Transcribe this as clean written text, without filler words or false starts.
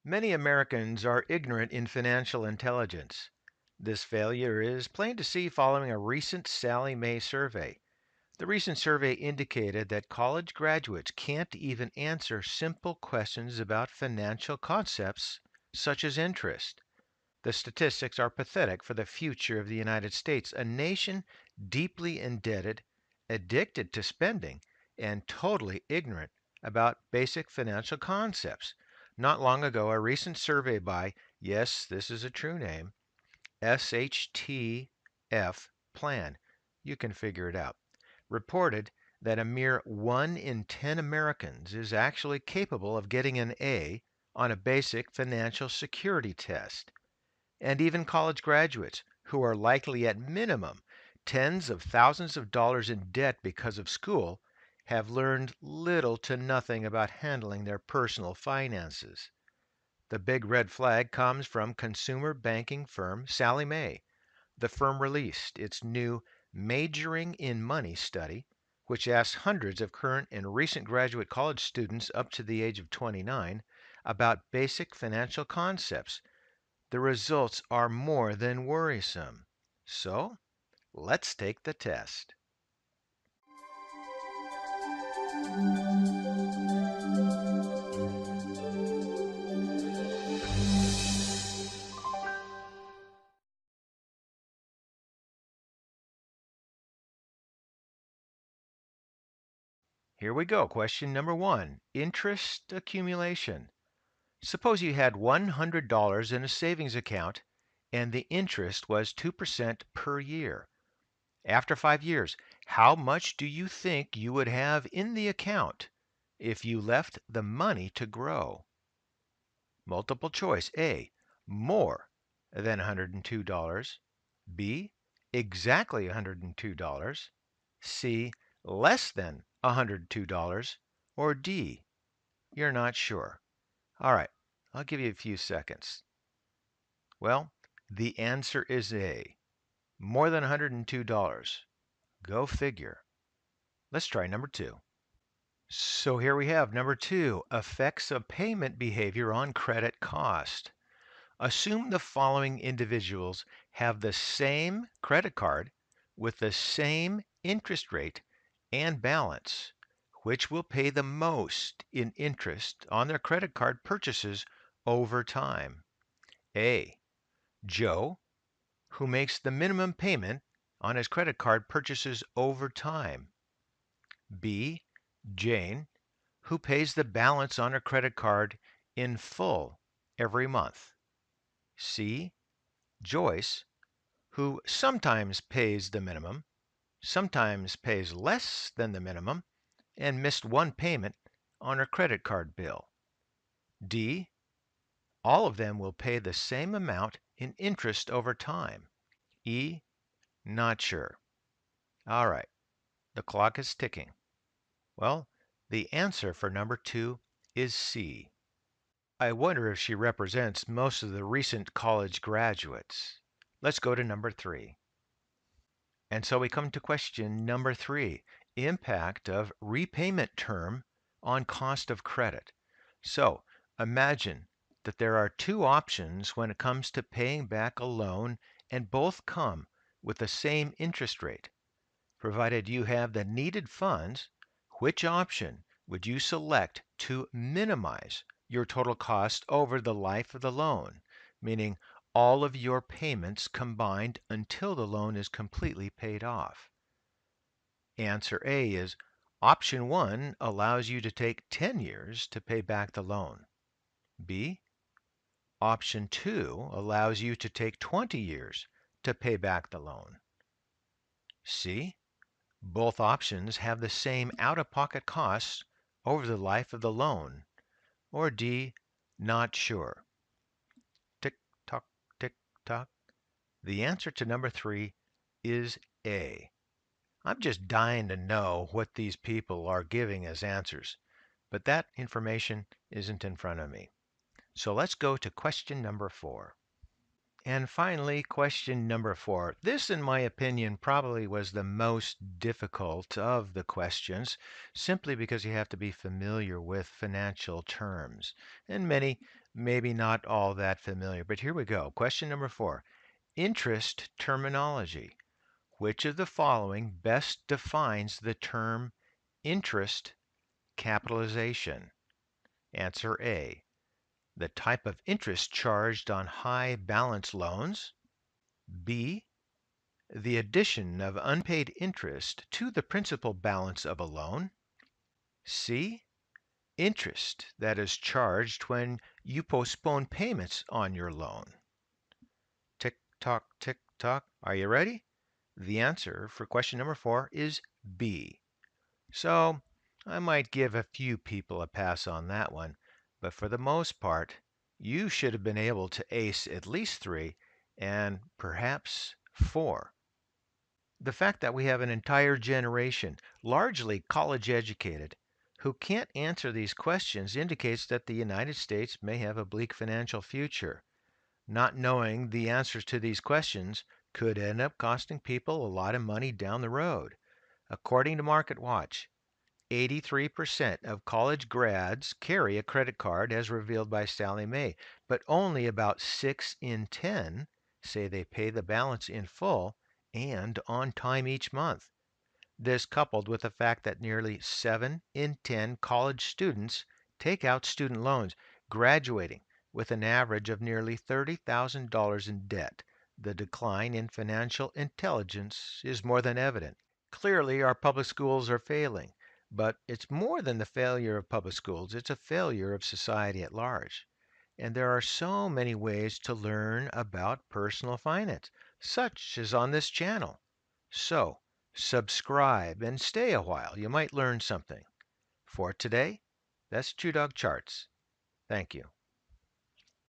Many Americans are ignorant in financial intelligence. This failure is plain to see following a recent Sallie Mae survey. The recent survey indicated that college graduates can't even answer simple questions about financial concepts such as interest. The statistics are pathetic for the future of the United States, a nation deeply indebted, addicted to spending, and totally ignorant about basic financial concepts. Not long ago, a recent survey by, yes, this is a true name, SHTF Plan, you can figure it out, reported that a mere 1 in 10 Americans is actually capable of getting an A on a basic financial security test. And even college graduates, who are likely at minimum tens of thousands of dollars in debt because of school, have learned little to nothing about handling their personal finances. The big red flag comes from consumer banking firm Sallie Mae. The firm released its new Majoring in Money study, which asked hundreds of current and recent graduate college students up to the age of 29 about basic financial concepts. The results are more than worrisome. So, let's take the test. Here we go. Question number 1. Interest accumulation. Suppose you had $100 in a savings account and the interest was 2% per year. After 5 years, how much do you think you would have in the account if you left the money to grow? Multiple choice. A. More than $102. B. Exactly $102. C. Less than $102. Or D. You're not sure. All right, I'll give you a few seconds. Well, the answer is A. More than $102. Go figure. Let's try number 2. So here we have number 2, effects of payment behavior on credit cost. Assume the following individuals have the same credit card with the same interest rate and balance. Which will pay the most in interest on their credit card purchases over time? A. Joe, who makes the minimum payment on his credit card purchases over time. B. Jane, who pays the balance on her credit card in full every month. C. Joyce, who sometimes pays the minimum, sometimes pays less than the minimum, and missed one payment on her credit card bill. D. All of them will pay the same amount in interest over time. E. Not sure. All right, the clock is ticking. Well, the answer for number 2 is C. I wonder if she represents most of the recent college graduates. Let's go to number 3. And so we come to question number 3, impact of repayment term on cost of credit. So imagine that there are two options when it comes to paying back a loan, and both come with the same interest rate. Provided you have the needed funds, which option would you select to minimize your total cost over the life of the loan, meaning all of your payments combined until the loan is completely paid off? Answer A is option 1 allows you to take 10 years to pay back the loan. B, option 2 allows you to take 20 years to pay back the loan. C, both options have the same out-of-pocket costs over the life of the loan. Or D, not sure. Tick tock, tick tock. The answer to number 3 is A. I'm just dying to know what these people are giving as answers, but that information isn't in front of me. So let's go to question number 4. And finally, question number 4. This, in my opinion, probably was the most difficult of the questions, simply because you have to be familiar with financial terms. And many Maybe not all that familiar, but here we go. Question number 4. Interest terminology. Which of the following best defines the term interest capitalization? Answer A. The type of interest charged on high balance loans. B. The addition of unpaid interest to the principal balance of a loan. C. Interest that is charged when you postpone payments on your loan. Tick tock, tick tock. Are you ready? The answer for question number 4 is B. So I might give a few people a pass on that one, but for the most part, you should have been able to ace at least 3 and perhaps 4. The fact that we have an entire generation, largely college educated, who can't answer these questions indicates that the United States may have a bleak financial future. Not knowing the answers to these questions could end up costing people a lot of money down the road. According to MarketWatch, 83% of college grads carry a credit card as revealed by Sally Mae, but only about 6 in 10 say they pay the balance in full and on time each month. This coupled with the fact that nearly 7 in 10 college students take out student loans, graduating with an average of nearly $30,000 in debt. The decline in financial intelligence is more than evident. Clearly, our public schools are failing, but it's more than the failure of public schools, it's a failure of society at large. And there are so many ways to learn about personal finance, such as on this channel. So, subscribe and stay a while. You might learn something. For today, that's ChewDog Charts. Thank you.